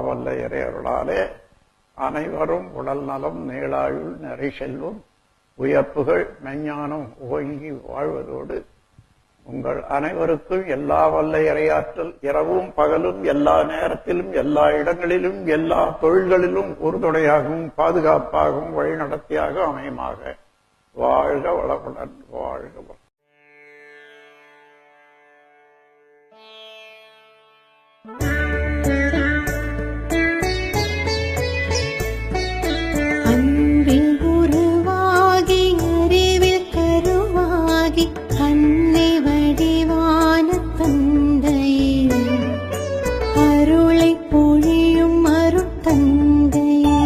வல்ல இறையருளாலே அனைவரும் உடல் நலம், நீளாயுள், நிறை செல்வம், உயர்ப்புகள், மெஞ்ஞானம் ஓங்கி வாழ்வதோடு உங்கள் அனைவருக்கும் எல்லா வல்ல இறையாற்றல் இரவும் பகலும் எல்லா நேரத்திலும் எல்லா இடங்களிலும் எல்லா தொழில்களிலும் உறுதுணையாகவும் பாதுகாப்பாகவும் வழிநடத்தியாக அமையுமாக. வாழ்க வளமுடன், வாழ்க வளம். அன்பில் உருவாகி அறிவில் கருவாகி அன்னை வடிவான தந்தையே, அருளை பொழியும் அருட்தந்தையே,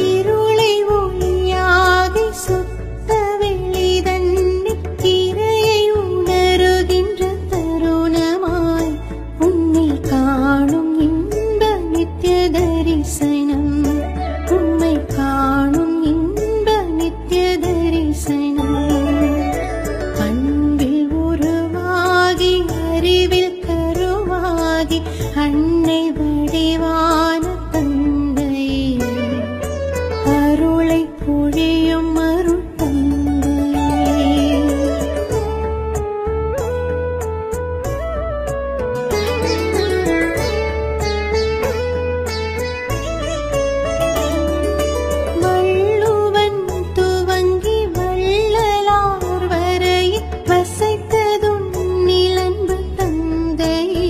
இருளை ஒளியாகி சுத்த வெளிதன்னி திரையை உணருகின்ற தருணமாய் உன்னை காணும் இன்ப நித்திய தரிசனம், உம்மை காணும் இன்ப நித்திய தரிசனம். அன்பில் உருவாகி அறிவில் கருவாகி அன்னை வடிவான தந்தையே, அருளை பொழியும் அருட்தந்தையே. வள்ளுவன் துவங்கி வள்ளலார் வரை வசைத்ததும் நிலன்பு தந்தையே,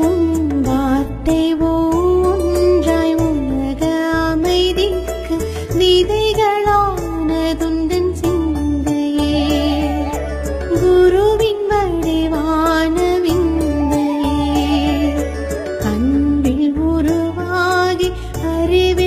உன் வார்த்தை ஒன்றாய் உலக அமைதிக்கு விதைகளானதுந்தன் சிந்தையே, குருவின் வடிவான விந்தையே. அன்பில் உருவாகி அறிவில்